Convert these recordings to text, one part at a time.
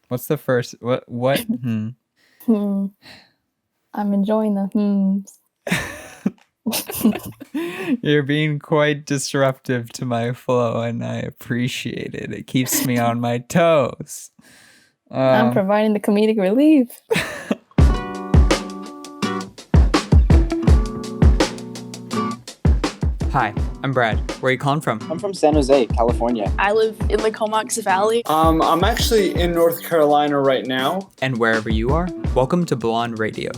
What's the first? What? Hmm. I'm enjoying the hmms. You're being quite disruptive to my flow, and I appreciate it. It keeps me on my toes. I'm providing the comedic relief. Hi, I'm Brad. Where are you calling from? I'm from San Jose, California. I live in the Comox Valley. I'm actually in North Carolina right now. And wherever you are, welcome to Blond Radio.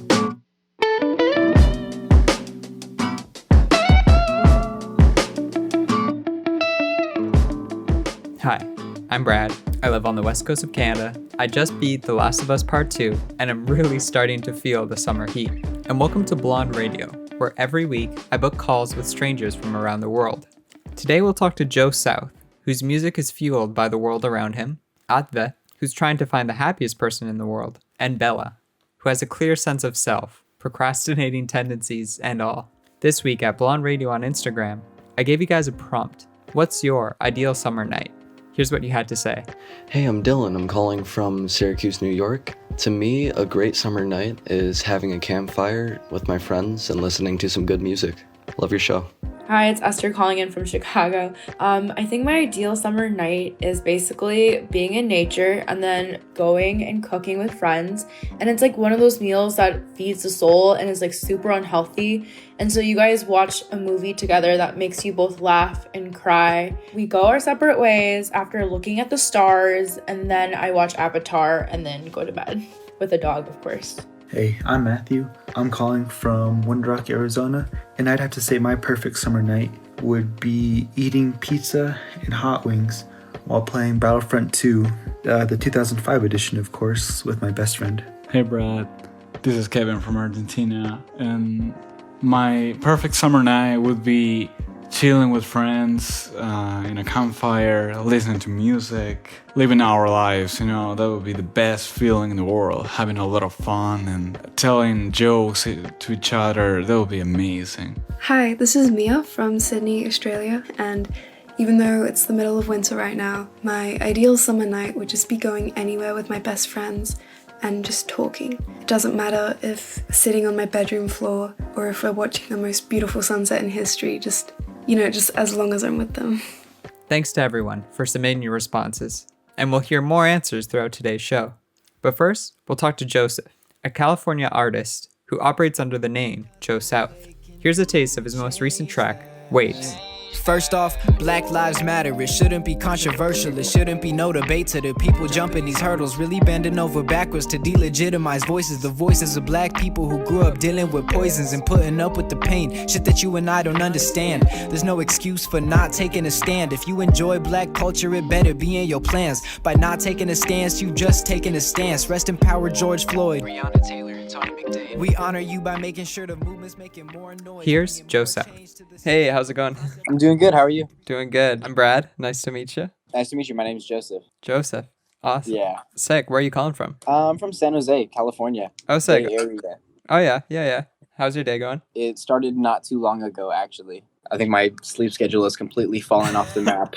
Hi, I'm Brad. I live on the west coast of Canada. I just beat The Last of Us Part 2, and I'm really starting to feel the summer heat. And welcome to Blond Radio, where every week I book calls with strangers from around the world. Today we'll talk to Joe South, whose music is fueled by the world around him, Atdhe, who's trying to find the happiest person in the world, and Bella, who has a clear sense of self, procrastinating tendencies, and all. This week at Blond Radio on Instagram, I gave you guys a prompt. What's your ideal summer night? Here's what you had to say. Hey, I'm Dylan. I'm calling from Syracuse, New York. To me, a great summer night is having a campfire with my friends and listening to some good music. Love your show. Hi, it's Esther calling in from Chicago. I think my ideal summer night is basically being in nature and then going and cooking with friends. And it's like one of those meals that feeds the soul and is like super unhealthy. And so you guys watch a movie together that makes you both laugh and cry. We go our separate ways after looking at the stars, and then I watch Avatar and then go to bed with a dog, of course. Hey, I'm Matthew. I'm calling from Windrock, Arizona, and I'd have to say my perfect summer night would be eating pizza and hot wings while playing Battlefront 2, the 2005 edition, of course, with my best friend. Hey Brad, this is Kevin from Argentina, and my perfect summer night would be chilling with friends in a campfire, listening to music, living our lives. That would be the best feeling in the world, having a lot of fun and telling jokes to each other. That would be amazing. Hi, this is Mia from Sydney, Australia, and even though it's the middle of winter right now, my ideal summer night would just be going anywhere with my best friends and just talking. It doesn't matter if sitting on my bedroom floor or if we're watching the most beautiful sunset in history, just as long as I'm with them. Thanks to everyone for submitting your responses, and we'll hear more answers throughout today's show. But first, we'll talk to Joseph, a California artist who operates under the name Joe South. Here's a taste of his most recent track, Waves. First off, Black Lives Matter. It shouldn't be controversial. It shouldn't be no debate to the people jumping these hurdles, really bending over backwards to delegitimize voices. The voices of black people who grew up dealing with poisons and putting up with the pain. Shit that you and I don't understand. There's no excuse for not taking a stand. If you enjoy black culture, it better be in your plans. By not taking a stance, you just taking a stance. Rest in power, George Floyd. Breonna Taylor, Tony McDade. We honor you by making sure the movement's making more noise. Here's Joe South. Hey, how's it going? I'm doing good. How are you? Doing good. I'm Brad. Nice to meet you. Nice to meet you. My name is Joseph. Joseph. Awesome. Yeah. Sick. Where are you calling from? I'm from San Jose, California. Oh, sick. Bay Area. Oh, yeah. How's your day going? It started not too long ago, actually. I think my sleep schedule has completely fallen off the map.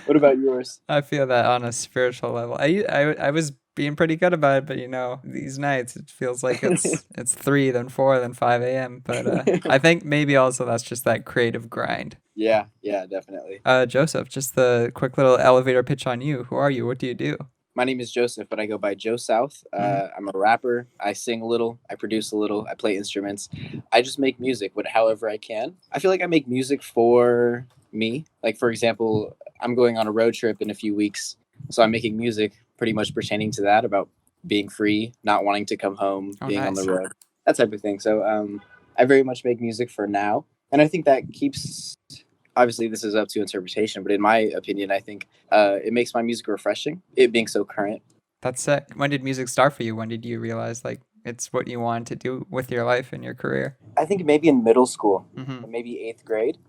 What about yours? I feel that on a spiritual level. I was being pretty good about it, but these nights it feels like it's 3, then 4, then 5 a.m. But I think maybe also that's just that creative grind. Yeah, definitely. Joseph, just the quick little elevator pitch on you. Who are you? What do you do? My name is Joseph, but I go by Joe South. I'm a rapper. I sing a little. I produce a little. I play instruments. I just make music however I can. I feel like I make music for me. Like, for example, I'm going on a road trip in a few weeks, so I'm making music pretty much pertaining to that, about being free, not wanting to come home, being nice. on the road, that type of thing. So I very much make music for now. And I think that keeps, obviously this is up to interpretation, but in my opinion, I think it makes my music refreshing, it being so current. That's sick. When did music start for you? When did you realize it's what you wanted to do with your life and your career? I think maybe in middle school, maybe 8th grade.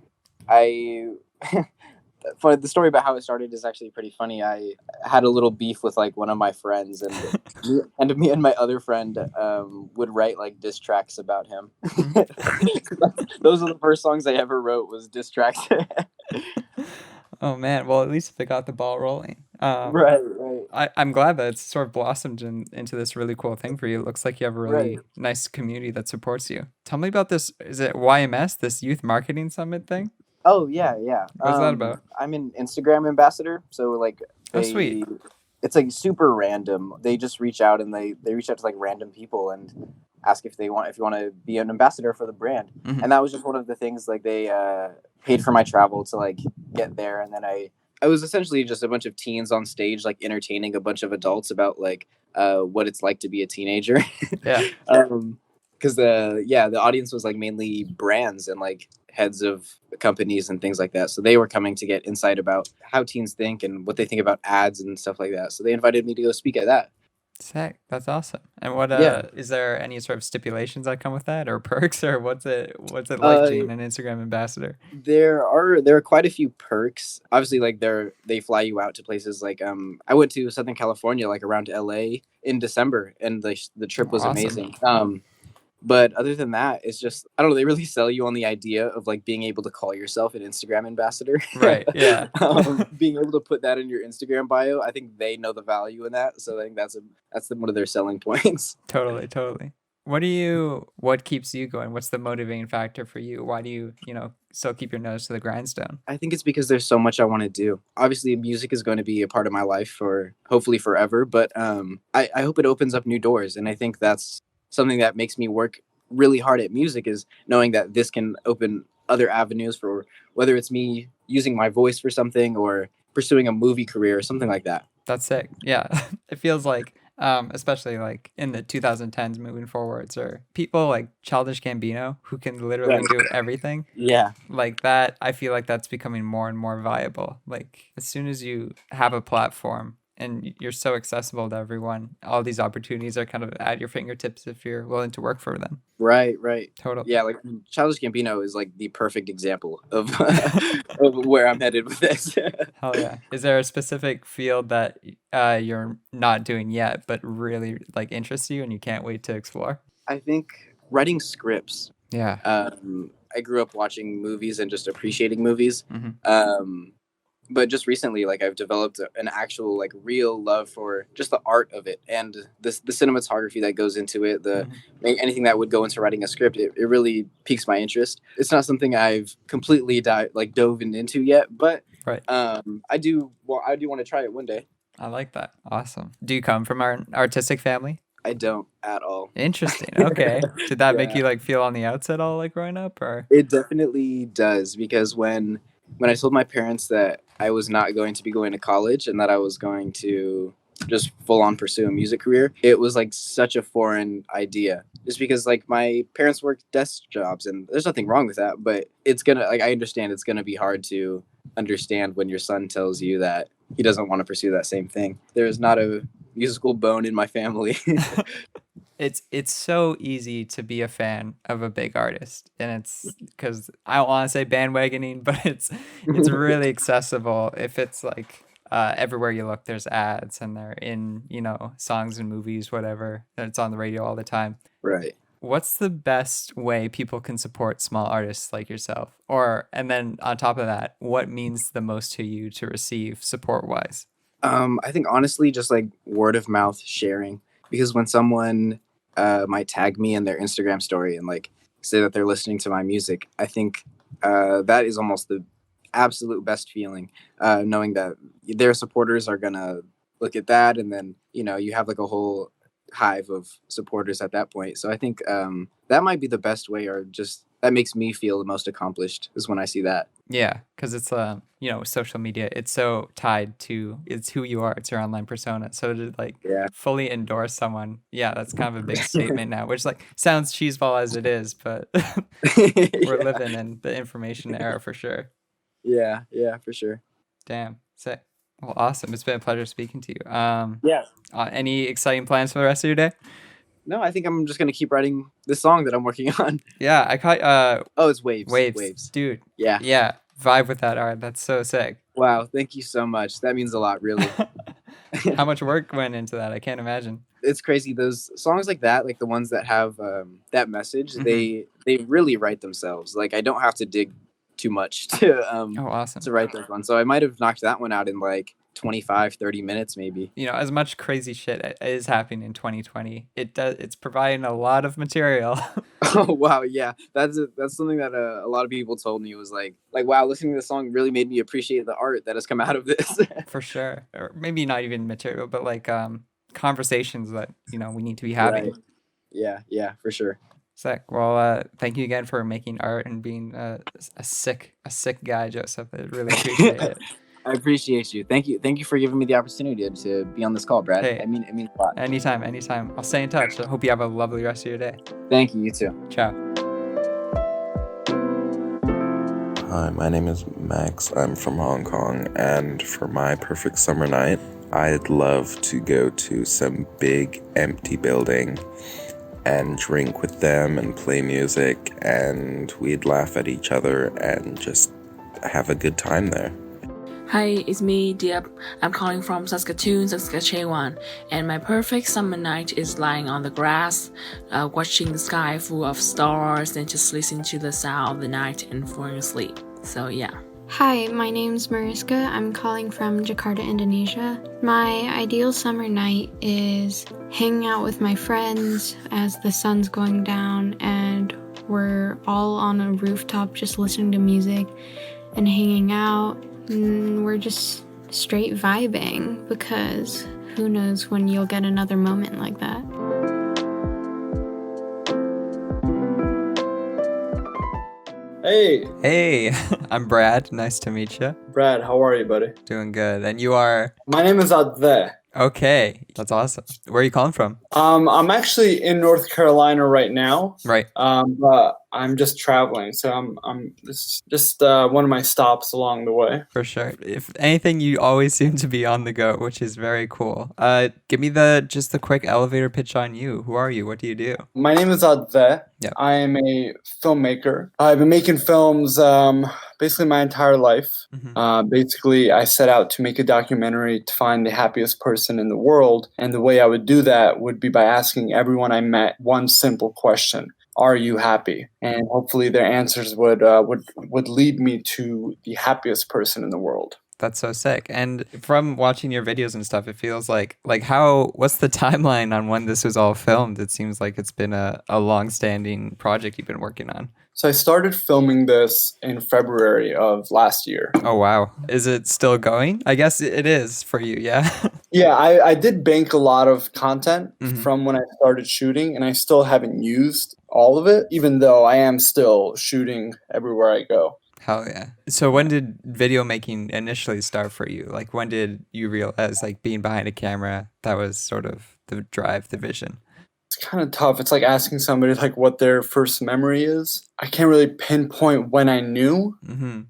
For the story about how it started is actually pretty funny. I had a little beef with one of my friends, and me and my other friend would write diss tracks about him. Those are the first songs I ever wrote, was diss tracks. Oh man, well at least if it got the ball rolling. Right. I'm glad that it's sort of blossomed into this really cool thing for you. It looks like you have a really Right. nice community that supports you. Tell me about this. Is it YMS, this Youth Marketing Summit thing? Oh yeah. What's that about? I'm an Instagram ambassador, so like Oh, sweet. it's like super random. They just reach out and they reach out to like random people and ask if you want to be an ambassador for the brand. Mhm. And that was just one of the things. Like they paid for my travel to like get there, and then I was essentially just a bunch of teens on stage like entertaining a bunch of adults about like what it's like to be a teenager. Yeah. Because the audience was like mainly brands and like heads of companies and things like that. So they were coming to get insight about how teens think and what they think about ads and stuff like that. So they invited me to go speak at that. Sick. That's awesome. And what Yeah. is there any sort of stipulations that come with that, or perks, or what's it like being an Instagram ambassador? There are quite a few perks. Obviously, like they fly you out to places like I went to Southern California, like around LA in December, and the trip was Awesome. amazing. But other than that, it's just, I don't know, they really sell you on the idea of like being able to call yourself an Instagram ambassador. Right. Yeah. Being able to put that in your Instagram bio, I think they know the value in that. So I think that's one of their selling points. Totally. What keeps you going? What's the motivating factor for you? Why do you still keep your nose to the grindstone? I think it's because there's so much I want to do. Obviously, music is going to be a part of my life for hopefully forever, but I hope it opens up new doors. And I think that's something that makes me work really hard at music, is knowing that this can open other avenues for whether it's me using my voice for something or pursuing a movie career or something like that. That's sick. Yeah. It feels like, especially like in the 2010s moving forwards, or people like Childish Gambino who can literally do everything. Yeah. Like that, I feel like that's becoming more and more viable. Like as soon as you have a platform and you're so accessible to everyone, all these opportunities are kind of at your fingertips if you're willing to work for them. Right. Totally. Yeah, like Childish Gambino is like the perfect example of of where I'm headed with this. Hell yeah. Is there a specific field that you're not doing yet, but really like interests you and you can't wait to explore? I think writing scripts. Yeah. I grew up watching movies and just appreciating movies. Mhm. But just recently, like I've developed an actual like real love for just the art of it and the cinematography that goes into it, anything that would go into writing a script. It really piques my interest. It's not something I've completely dove into yet, but right. I do want to try it one day. I like that. Awesome. Do you come from an artistic family? I don't at all. Interesting. Okay. Did that make Yeah. you like feel on the outs at all, like growing up, or? It definitely does, because when I told my parents that I was not going to be going to college and that I was going to just full on pursue a music career, it was like such a foreign idea, just because like my parents work desk jobs and there's nothing wrong with that, but I understand it's gonna be hard to understand when your son tells you that he doesn't want to pursue that same thing. There is not a musical bone in my family. It's so easy to be a fan of a big artist, and it's because I don't want to say bandwagoning, but it's really accessible. If it's like everywhere you look, there's ads, and they're in songs and movies, whatever. And it's on the radio all the time. Right. What's the best way people can support small artists like yourself? And then on top of that, what means the most to you to receive support-wise? I think honestly, just like word of mouth sharing, because when someone might tag me in their Instagram story and like say that they're listening to my music, I think that is almost the absolute best feeling, knowing that their supporters are gonna look at that, and then you have like a whole hive of supporters at that point. So I think that might be the best way, or just that makes me feel the most accomplished, is when I see that. Yeah, because it's social media, it's so tied to it's who you are, it's your online persona. So to like fully endorse someone, that's kind of a big statement now, which like sounds cheeseball as it is, but we're living in the information era for sure. Yeah, for sure. Damn, sick. Well, awesome. It's been a pleasure speaking to you. Yeah. Any exciting plans for the rest of your day? No, I think I'm just gonna keep writing this song that I'm working on. Yeah, I caught. It's Waves. Waves, dude. Yeah. Vibe with that art. That's so sick. Wow, thank you so much. That means a lot, really. How much work went into that? I can't imagine. It's crazy. Those songs like that, like the ones that have that message, they really write themselves. Like I don't have to dig too much to awesome. to write this one. So I might have knocked that one out in like 25, 30 minutes maybe. You know, as much crazy shit is happening in 2020, it's providing a lot of material. Oh wow, yeah, that's something that a lot of people told me was like wow, listening to the song really made me appreciate the art that has come out of this. For sure. Or maybe not even material, but like conversations that, you know, we need to be having. Right. Yeah, for sure. Sick. Well, thank you again for making art and being a sick guy, Joseph. I really appreciate it. I appreciate you. Thank you for giving me the opportunity to be on this call, Brad. Hey, it means a lot. Anytime. I'll stay in touch. I hope you have a lovely rest of your day. Thank you. You too. Ciao. Hi, my name is Max. I'm from Hong Kong, and for my perfect summer night, I'd love to go to some big empty building and drink with them and play music, and we'd laugh at each other and just have a good time there. Hi, it's me, Diep. I'm calling from Saskatoon, Saskatchewan, and my perfect summer night is lying on the grass, watching the sky full of stars and just listening to the sound of the night and falling asleep. So yeah. Hi, my name's Mariska. I'm calling from Jakarta, Indonesia. My ideal summer night is hanging out with my friends as the sun's going down and we're all on a rooftop just listening to music and hanging out. And we're just straight vibing because who knows when you'll get another moment like that. Hey, I'm Brad. Nice to meet you. Brad, how are you, buddy? Doing good. And you are? My name is Atdhe. Okay, that's awesome. Where are you calling from? I'm actually in North Carolina right now. Right. But I'm just traveling, so I'm just one of my stops along the way. For sure. If anything, you always seem to be on the go, which is very cool. Give me just the quick elevator pitch on you. Who are you? What do you do? My name is Atdhe. Yeah. I am a filmmaker. I've been making films basically my entire life. Mm-hmm. Basically, I set out to make a documentary to find the happiest person in the world, and the way I would do that would be by asking everyone I met one simple question: are you happy? And hopefully their answers would lead me to the happiest person in the world. That's so sick. And from watching your videos and stuff, it feels like what's the timeline on when this was all filmed? It seems like it's been a long-standing project you've been working on. So I started filming this in February of last year. Oh, wow. Is it still going? I guess it is for you, yeah? Yeah, I did bank a lot of content Mm-hmm. from when I started shooting, and I still haven't used all of it, even though I am still shooting everywhere I go. Hell yeah. So when did video making initially start for you? Like, when did you realize, like, being behind a camera, that was sort of the drive, the vision? It's kind of tough. It's like asking somebody like what their first memory is. I can't really pinpoint when I knew, Mm-hmm.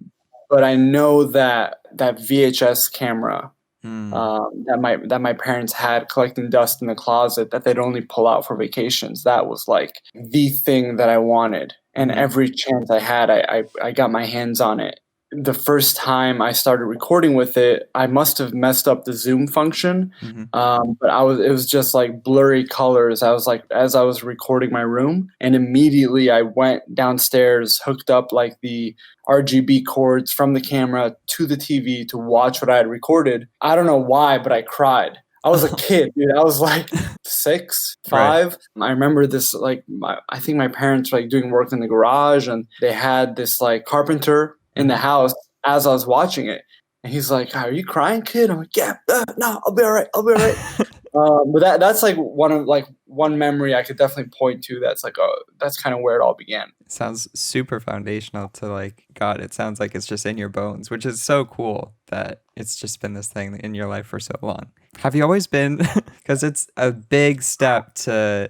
but I know that VHS camera that my parents had collecting dust in the closet that they'd only pull out for vacations, that was like the thing that I wanted. And every chance I had, I got my hands on it. The first time I started recording with it, I must have messed up the zoom function. Mm-hmm. But it was just like blurry colors. I was like, as I was recording my room, and immediately I went downstairs, hooked up like the RGB cords from the camera to the TV to watch what I had recorded. I don't know why, but I cried. I was a kid, dude. I was like 6, 5. Right. I remember this, like, I think my parents were like doing work in the garage, and they had this like carpenter in the house as I was watching it. And he's like, "Are you crying, kid?" I'm like, "Yeah, no, I'll be all right. But that's like one memory I could definitely point to. That's like, that's kind of where it all began. It sounds super foundational to like God. It sounds like it's just in your bones, which is so cool that it's just been this thing in your life for so long. Have you always been, because it's a big step to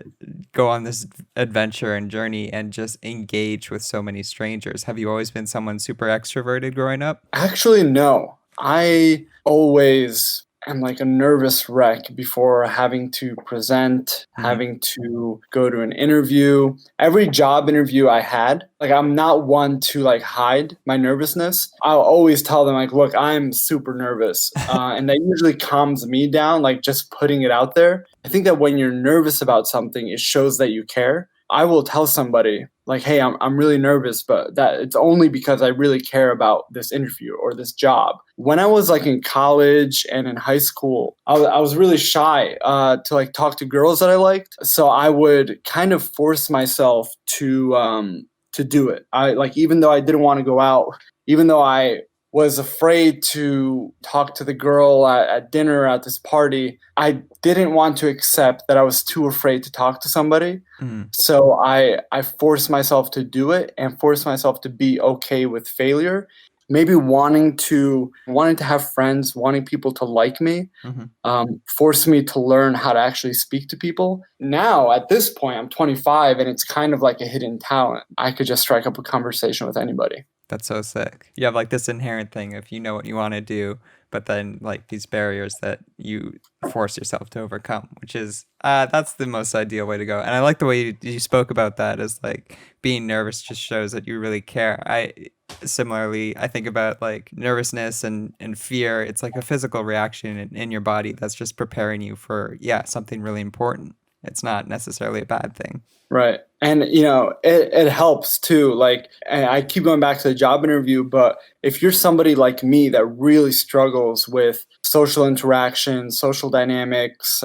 go on this adventure and journey and just engage with so many strangers. Have you always been someone super extroverted growing up? Actually, no. I always am like a nervous wreck before having to present, having to go to an interview. Every job interview I had, like, I'm not one to like hide my nervousness. I'll always tell them like, look, I'm super nervous. And that usually calms me down, like just putting it out there. I think that when you're nervous about something, it shows that you care. I will tell somebody, like, hey, I'm really nervous, but that it's only because I really care about this interview or this job. When I was like in college and in high school, I was really shy to like talk to girls that I liked. So I would kind of force myself to do it. I like, even though I didn't want to go out, even though I was afraid to talk to the girl at dinner at this party, I didn't want to accept that I was too afraid to talk to somebody. So I forced myself to do it and forced myself to be okay with failure. Maybe wanting to have friends, wanting people to like me, forced me to learn how to actually speak to people. Now, at this point, I'm 25, and it's kind of like a hidden talent. I could just strike up a conversation with anybody. That's so sick. You have like this inherent thing if you know what you want to do, but then like these barriers that you force yourself to overcome, which is that's the most ideal way to go. And I like the way you spoke about that, as like being nervous just shows that you really care. Similarly, I think about like nervousness and fear. It's like a physical reaction in your body that's just preparing you for something really important. It's not necessarily a bad thing. Right. And, it helps too. Like, and I keep going back to the job interview, but if you're somebody like me that really struggles with social interaction, social dynamics,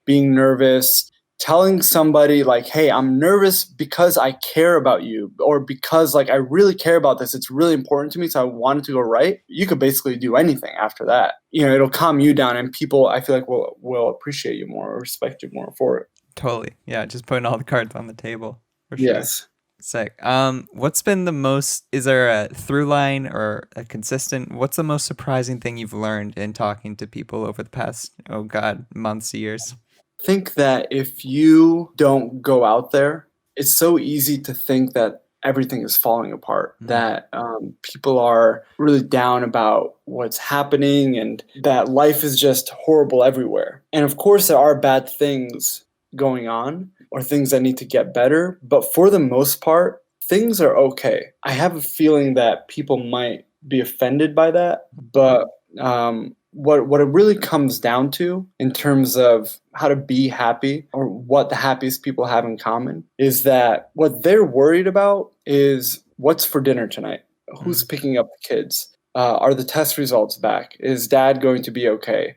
being nervous, telling somebody like, hey, I'm nervous because I care about you, or because like I really care about this. It's really important to me, so I want it to go right. You could basically do anything after that. It'll calm you down, and people, I feel like, will appreciate you more or respect you more for it. Totally. Yeah, just putting all the cards on the table. For sure. Yes. Sick. What's been is there a through line or a consistent, what's the most surprising thing you've learned in talking to people over the past, months, years? I think that if you don't go out there, it's so easy to think that everything is falling apart, that people are really down about what's happening and that life is just horrible everywhere. And of course, there are bad things going on or things that need to get better. But for the most part, things are okay. I have a feeling that people might be offended by that. But what it really comes down to in terms of how to be happy, or what the happiest people have in common, is that what they're worried about is what's for dinner tonight, who's picking up the kids, are the test results back, is dad going to be okay,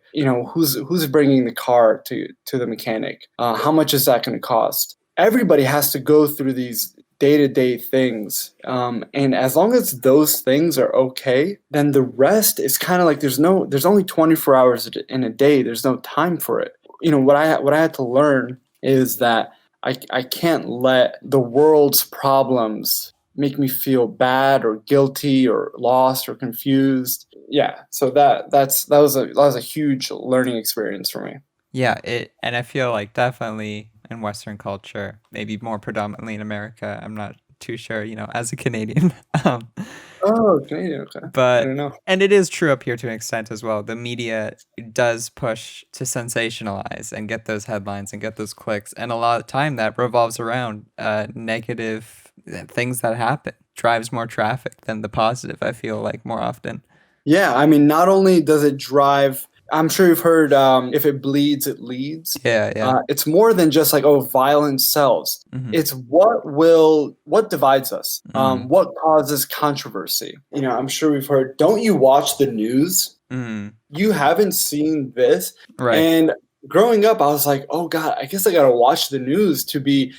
who's bringing the car to the mechanic, how much is that going to cost. Everybody has to go through these day-to-day things, and as long as those things are okay, then the rest is kind of like there's only 24 hours in a day. There's no time for it. What I had to learn is that I can't let the world's problems make me feel bad or guilty or lost or confused. Yeah, so that was a huge learning experience for me. Yeah, and I feel like definitely in Western culture, maybe more predominantly in America, I'm not too sure, as a Canadian. Oh, Canadian, okay. But, I don't know. And it is true up here to an extent as well. The media does push to sensationalize and get those headlines and get those clicks. And a lot of time that revolves around negative things that happen, drives more traffic than the positive, I feel like, more often. Yeah, I mean, not only does it drive, I'm sure you've heard, if it bleeds, it leads. Yeah. It's more than just like, violence sells. It's what divides us, what causes controversy. I'm sure we've heard, don't you watch the news? You haven't seen this. Right. And growing up, I was like, oh God, I guess I got to watch the news to be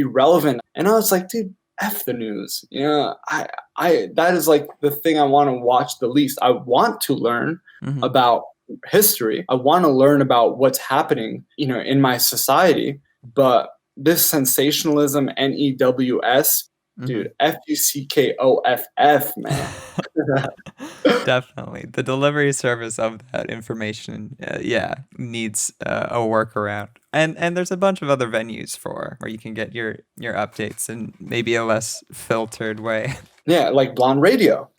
relevant. And I was like, dude, F the news. I that is like the thing I want to watch the least. I want to learn about history. I want to learn about what's happening, in my society. But this sensationalism, NEWS, dude, FUCKOFF, man. Definitely. The delivery service of that information, needs a workaround. And there's a bunch of other venues where you can get your updates in maybe a less filtered way. Yeah, like Blond Radio.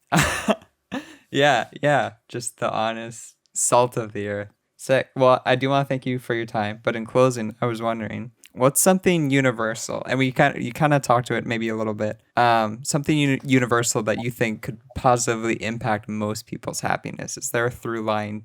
Yeah. Just the honest salt of the earth. Sick. Well, I do want to thank you for your time. But in closing, I was wondering, What's something universal? And you kind of talked to it maybe a little bit. Something universal that you think could positively impact most people's happiness. Is there a through line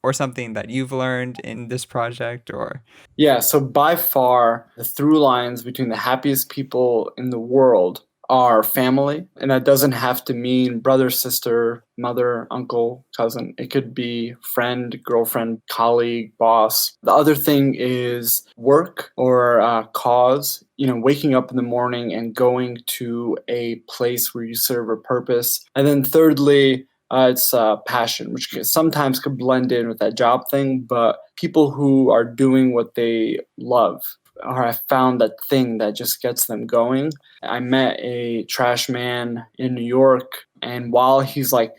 or something that you've learned in this project, or? Yeah, so by far the through lines between the happiest people in the world are family, and that doesn't have to mean brother, sister, mother, uncle, cousin. It could be friend, girlfriend, colleague, boss. The other thing is work or cause. Waking up in the morning and going to a place where you serve a purpose. And then thirdly, it's passion, which sometimes could blend in with that job thing, but people who are doing what they love or have found that thing that just gets them going. I met a trash man in New York, and while he's like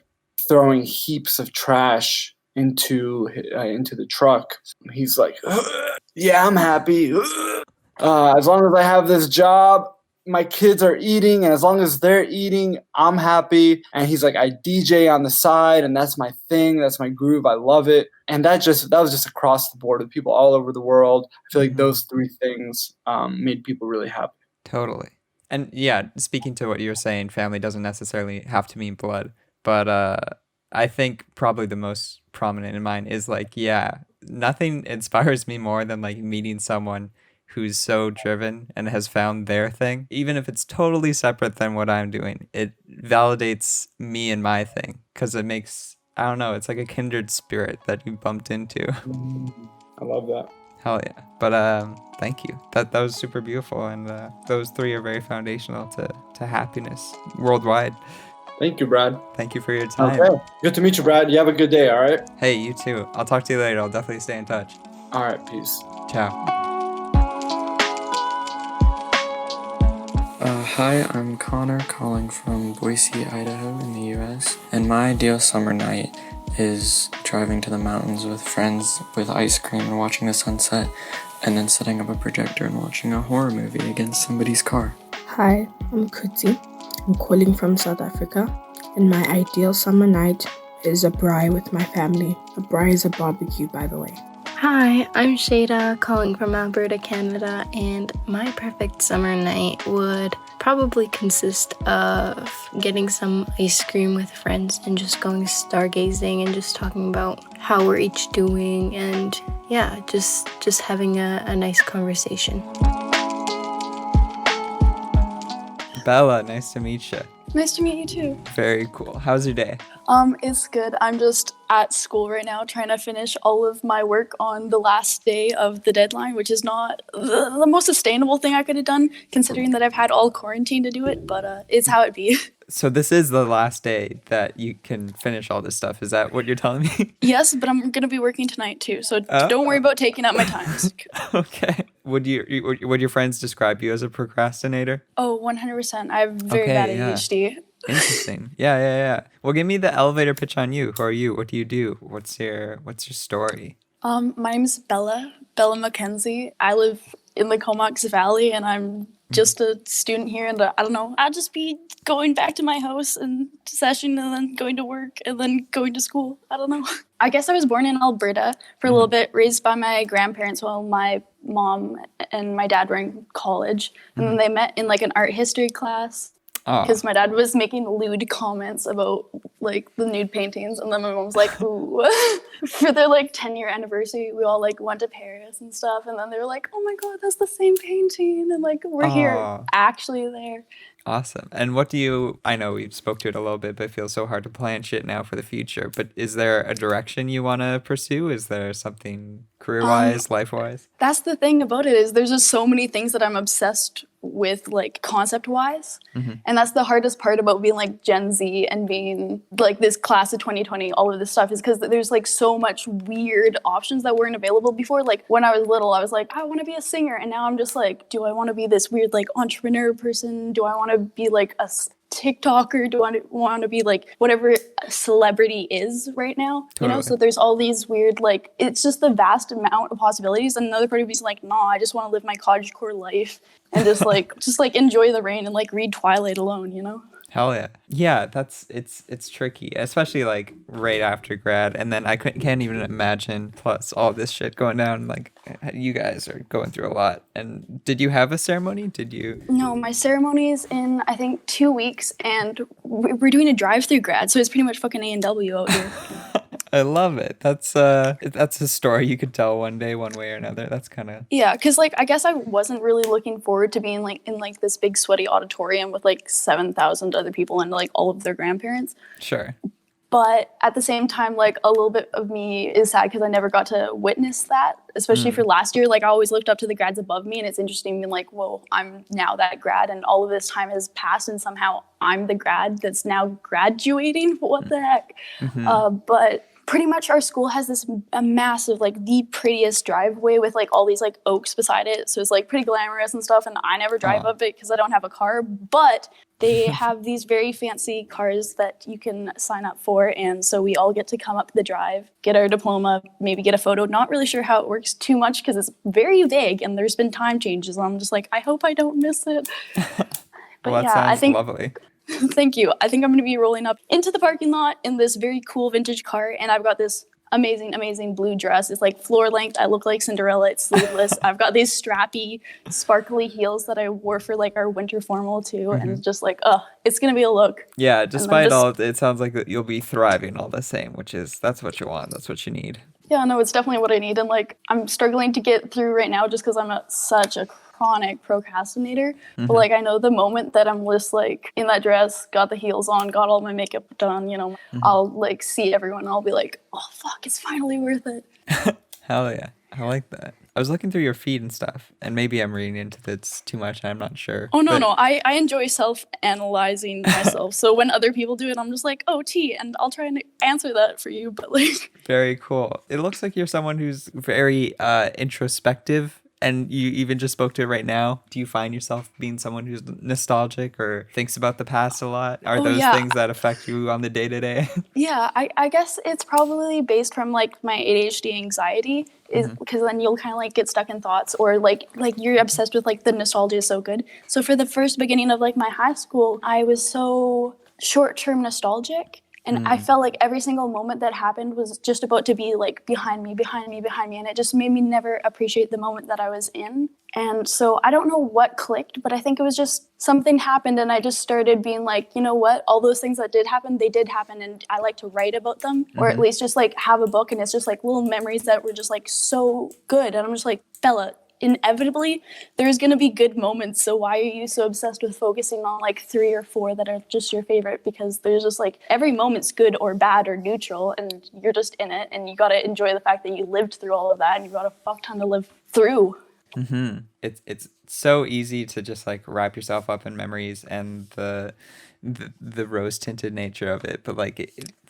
throwing heaps of trash into the truck, he's like, yeah, I'm happy. As long as I have this job, my kids are eating, and as long as they're eating, I'm happy. And he's like, I DJ on the side, and that's my thing. That's my groove. I love it. And that was just across the board with people all over the world. I feel like those three things made people really happy. Totally. And yeah, speaking to what you were saying, family doesn't necessarily have to mean blood. But I think probably the most prominent in mine is like, yeah, nothing inspires me more than like meeting someone who's so driven and has found their thing. Even if it's totally separate than what I'm doing, it validates me and my thing, because it makes, I don't know, it's like a kindred spirit that you bumped into. I love that. Hell yeah. But thank you. That was super beautiful, and those three are very foundational to happiness worldwide. Thank you, Brad. Thank you for your time. Okay. Good to meet you, Brad. You have a good day, all right? Hey, you too. I'll talk to you later. I'll definitely stay in touch. All right, peace. Ciao. Hi, I'm Connor calling from Boise, Idaho in the US, and my ideal summer night is driving to the mountains with friends with ice cream and watching the sunset, and then setting up a projector and watching a horror movie against somebody's car. Hi, I'm Kuti. I'm calling from South Africa, and my ideal summer night is a braai with my family. A braai is a barbecue, by the way. Hi, I'm Shada, calling from Alberta, Canada, and my perfect summer night would probably consist of getting some ice cream with friends and just going stargazing and just talking about how we're each doing, and yeah, just having a nice conversation. Bella, nice to meet you. Nice to meet you too. Very cool. How's your day? It's good. I'm just at school right now trying to finish all of my work on the last day of the deadline, which is not the most sustainable thing I could have done, considering that I've had all quarantine to do it, but it's how it be. So this is the last day that you can finish all this stuff. Is that what you're telling me? Yes, but I'm going to be working tonight too, so don't worry about taking up my time. Okay. Would your friends describe you as a procrastinator? Oh, 100%. I have very bad ADHD. Interesting. Yeah. Well, give me the elevator pitch on you. Who are you? What do you do? What's your story? My name is Bella Mackenzie. I live in the Comox Valley, and I'm just a student here, and I don't know, I'll just be going back to my house and session, and then going to work, and then going to school. I don't know. I guess I was born in Alberta for a little bit, raised by my grandparents while my mom and my dad were in college, and then they met in like an art history class. Because my dad was making lewd comments about like the nude paintings, and then my mom was like, ooh. For their like 10-year anniversary, we all like went to Paris and stuff, and then they were like, oh my god, that's the same painting, and like we're here actually there. Awesome. And what do you, I know we spoke to it a little bit, but it feels so hard to plan shit now for the future, but is there a direction you want to pursue? Is there something career-wise, life-wise? That's the thing about it, is there's just so many things that I'm obsessed with, like concept-wise. And that's the hardest part about being like Gen Z and being like this class of 2020, all of this stuff, is because there's like so much weird options that weren't available before. Like when I was little, I was like, I want to be a singer, and now I'm just like, do I want to be this weird like entrepreneur person? Do I want to be like a TikToker? Do I want to be like whatever celebrity is right now? Totally. You know, so there's all these weird, like, it's just the vast amount of possibilities. And another part of me is like, nah, I just want to live my cottagecore life and just like enjoy the rain and like read Twilight alone, you know? Hell yeah. Yeah, it's tricky, especially like right after grad. And then can't even imagine plus all this shit going down. Like you guys are going through a lot. And did you have a ceremony? Did you? No, my ceremony is in, I think, 2 weeks, and we're doing a drive-through grad, so it's pretty much fucking A&W out here. I love it. That's a story you could tell one day, one way or another. That's kind of... Yeah, because like I guess I wasn't really looking forward to being like in like this big sweaty auditorium with like 7,000 other people and like all of their grandparents. Sure. But at the same time, like a little bit of me is sad because I never got to witness that, especially for last year. Like I always looked up to the grads above me, and it's interesting being like, whoa, I'm now that grad, and all of this time has passed, and somehow I'm the grad that's now graduating. What the heck? But pretty much our school has this a massive, like the prettiest driveway with like all these like oaks beside it. So it's like pretty glamorous and stuff. And I never drive up it because I don't have a car, but they have these very fancy cars that you can sign up for. And so we all get to come up the drive, get our diploma, maybe get a photo. Not really sure how it works too much because it's very vague and there's been time changes. And I'm just like, I hope I don't miss it. But well, that sounds I think lovely. Thank you. I think I'm going to be rolling up into the parking lot in this very cool vintage car, and I've got this amazing blue dress. It's like floor length. I look like Cinderella. It's sleeveless. I've got these strappy, sparkly heels that I wore for like our winter formal too, and it's just like, it's going to be a look. Yeah, despite all, it sounds like you'll be thriving all the same, that's what you want. That's what you need. Yeah, no, it's definitely what I need, and like I'm struggling to get through right now just because I'm such a chronic procrastinator. But like I know the moment that I'm just like in that dress, got the heels on, got all my makeup done, I'll like see everyone and I'll be like, oh fuck, it's finally worth it. Hell yeah, I like that. I was looking through your feed and stuff, and maybe I'm reading into this too much. I'm not sure. Oh, no. I enjoy self-analyzing myself. So when other people do it, I'm just like, oh, and I'll try and answer that for you. But like, very cool. It looks like you're someone who's very introspective, and you even just spoke to it right now. Do you find yourself being someone who's nostalgic or thinks about the past a lot? Are those things that affect you on the day-to-day? Yeah, I guess it's probably based from like my ADHD anxiety, is because then you'll kind of like get stuck in thoughts, or like you're obsessed with like the nostalgia is so good. So for the first beginning of like my high school, I was so short-term nostalgic. And I felt like every single moment that happened was just about to be like behind me. And it just made me never appreciate the moment that I was in. And so I don't know what clicked, but I think it was just something happened. And I just started being like, you know what? All those things that did happen, they did happen. And I like to write about them, or at least just like have a book. And it's just like little memories that were just like so good. And I'm just like, Bella, inevitably there's going to be good moments, so why are you so obsessed with focusing on like 3 or 4 that are just your favorite? Because there's just like every moment's good or bad or neutral, and you're just in it, and you got to enjoy the fact that you lived through all of that, and you got a fuck ton to live through. It's so easy to just like wrap yourself up in memories and the rose tinted nature of it, but like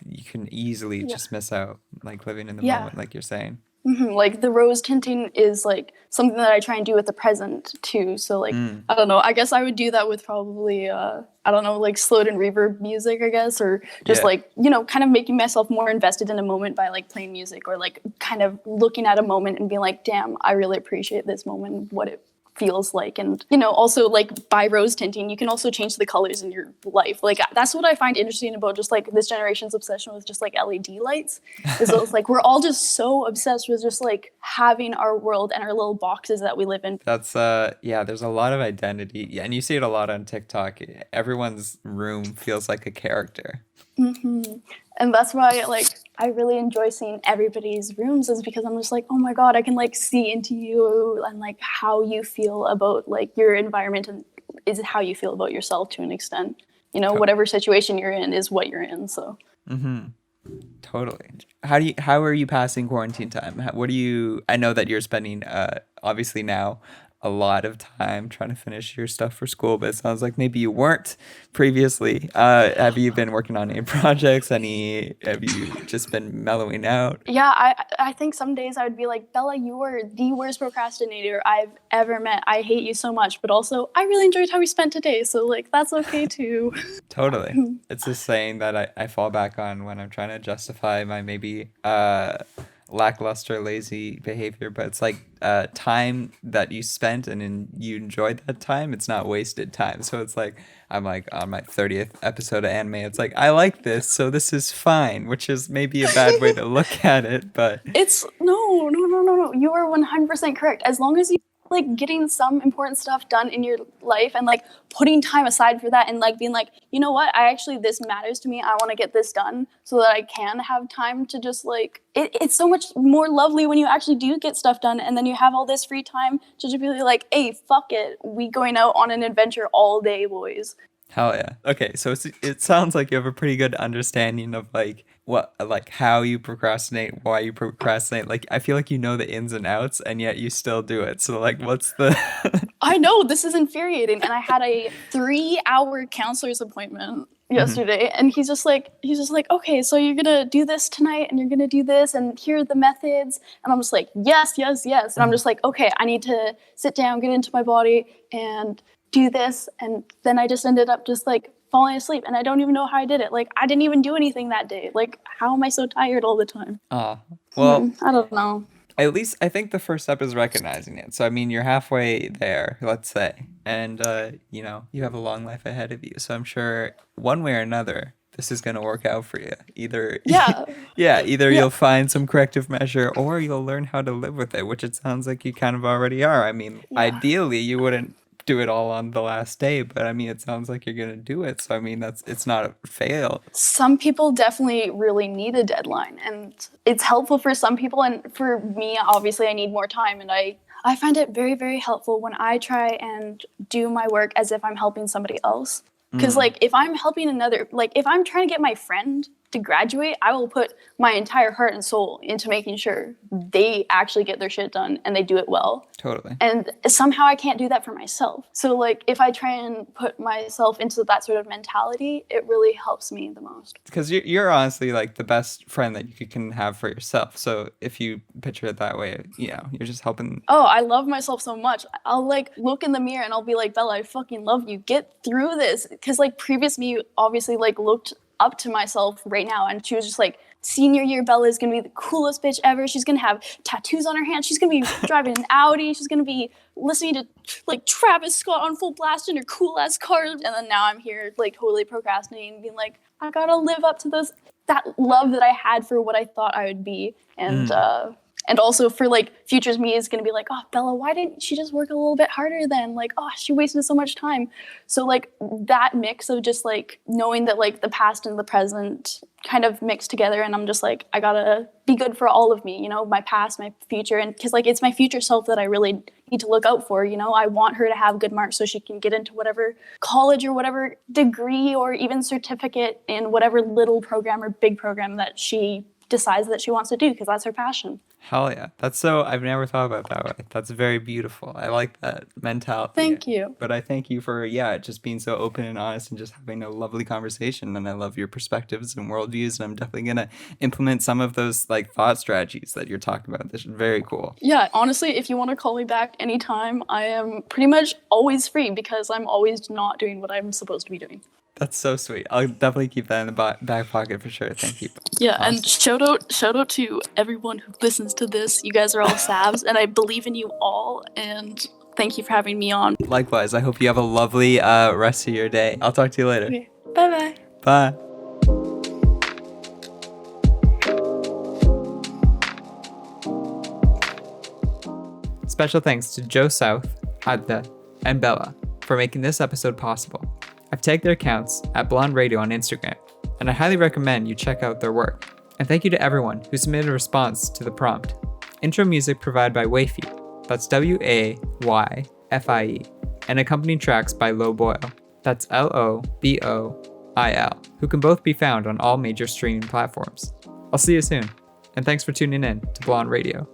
you can easily just miss out like living in the moment, like you're saying. Like the rose tinting is like something that I try and do with the present too. So like, I don't know, I guess I would do that with probably, I don't know, like slowed and reverb music, I guess, or just like, kind of making myself more invested in a moment by like playing music, or like kind of looking at a moment and being like, damn, I really appreciate this moment, what it feels like. And also like by rose tinting, you can also change the colors in your life. Like that's what I find interesting about just like this generation's obsession with just like LED lights, is it's like we're all just so obsessed with just like having our world and our little boxes that we live in. That's there's a lot of identity, and you see it a lot on TikTok. Everyone's room feels like a character. And that's why like I really enjoy seeing everybody's rooms, is because I'm just like, oh my god, I can like see into you and like how you feel about like your environment, and is it how you feel about yourself to an extent. Whatever situation you're in is what you're in. So totally. How are you passing quarantine time? I know that you're spending obviously now a lot of time trying to finish your stuff for school, but it sounds like maybe you weren't previously. Have you been working on any projects? Have you just been mellowing out? Yeah, I think some days I would be like, Bella, you are the worst procrastinator I've ever met. I hate you so much, but also I really enjoyed how we spent today, so like that's okay too. Totally. It's a saying that I fall back on when I'm trying to justify my maybe lackluster, lazy behavior, but it's like time that you spent and you enjoyed that time. It's not wasted time. So it's like, I'm like on my 30th episode of anime. It's like, I like this, so this is fine, which is maybe a bad way to look at it, but It's no. You are 100% correct. As long as you like getting some important stuff done in your life and like putting time aside for that and like being like, you know what, this matters to me. I want to get this done so that I can have time to just like, it's so much more lovely when you actually do get stuff done and then you have all this free time to just be like, hey, fuck it. We going out on an adventure all day, boys. hell yeah. Okay, so it sounds like you have a pretty good understanding of like how you procrastinate, why you procrastinate. Like, I feel like you know the ins and outs and yet you still do it. So like, what's the I know, this is infuriating. And I had a 3-hour counselor's appointment yesterday, and he's just like, okay, so you're gonna do this tonight and you're gonna do this and here are the methods. And I'm just like, yes. And I'm just like, okay, I need to sit down, get into my body and do this. And then I just ended up just like falling asleep, and I don't even know how I did it. Like, I didn't even do anything that day. Like, how am I so tired all the time? Well, I don't know. At least I think the first step is recognizing it. So I mean, you're halfway there, let's say, and you have a long life ahead of you. So I'm sure one way or another, this is gonna work out for you. Either you'll find some corrective measure, or you'll learn how to live with it, which it sounds like you kind of already are. I mean, ideally, you wouldn't do it all on the last day, but I mean, it sounds like you're gonna do it, so I mean, it's not a fail. Some people definitely really need a deadline, and it's helpful for some people, and for me, obviously, I need more time, and I find it very, very helpful when I try and do my work as if I'm helping somebody else. Because like, if I'm helping if I'm trying to get my friend to graduate, I will put my entire heart and soul into making sure they actually get their shit done and they do it well. Totally. And somehow I can't do that for myself. So like, if I try and put myself into that sort of mentality, it really helps me the most. Because you're honestly like the best friend that you can have for yourself. So if you picture it that way, you're just helping. Oh, I love myself so much. I'll like look in the mirror and I'll be like, Bella, I fucking love you. Get through this. Because like previous me obviously like looked up to myself right now, and she was just like, senior year Bella is gonna be the coolest bitch ever. She's gonna have tattoos on her hands. She's gonna be driving an Audi. She's gonna be listening to like Travis Scott on full blast in her cool ass car. And then now I'm here like totally procrastinating, being like, I gotta live up to that love that I had for what I thought I would be. And also for like futures me is going to be like, oh, Bella, why didn't she just work a little bit harder then? Like, oh, she wasted so much time. So like that mix of just like knowing that like the past and the present kind of mix together, and I'm just like, I gotta be good for all of me, my past, my future. And because like it's my future self that I really need to look out for. I want her to have good marks so she can get into whatever college or whatever degree or even certificate in whatever little program or big program that she decides that she wants to do, because that's her passion. Hell yeah. I've never thought about it that way. That's very beautiful. I like that mentality. Thank you. But I thank you for, just being so open and honest and just having a lovely conversation. And I love your perspectives and worldviews. And I'm definitely going to implement some of those like thought strategies that you're talking about. This is very cool. Yeah, honestly, if you want to call me back anytime, I am pretty much always free because I'm always not doing what I'm supposed to be doing. That's so sweet. I'll definitely keep that in the back pocket for sure. Thank you. Yeah, awesome. And shout out to everyone who listens to this. You guys are all Savs, and I believe in you all, and thank you for having me on. Likewise, I hope you have a lovely rest of your day. I'll talk to you later. Okay. Bye-bye. Bye. Special thanks to Joe South, Atdhe, and Bella for making this episode possible. I've tagged their accounts at Blond Radio on Instagram, and I highly recommend you check out their work. And thank you to everyone who submitted a response to the prompt. Intro music provided by Wayfie, that's Wayfie, and accompanying tracks by Loboil, that's Loboil, who can both be found on all major streaming platforms. I'll see you soon, and thanks for tuning in to Blond Radio.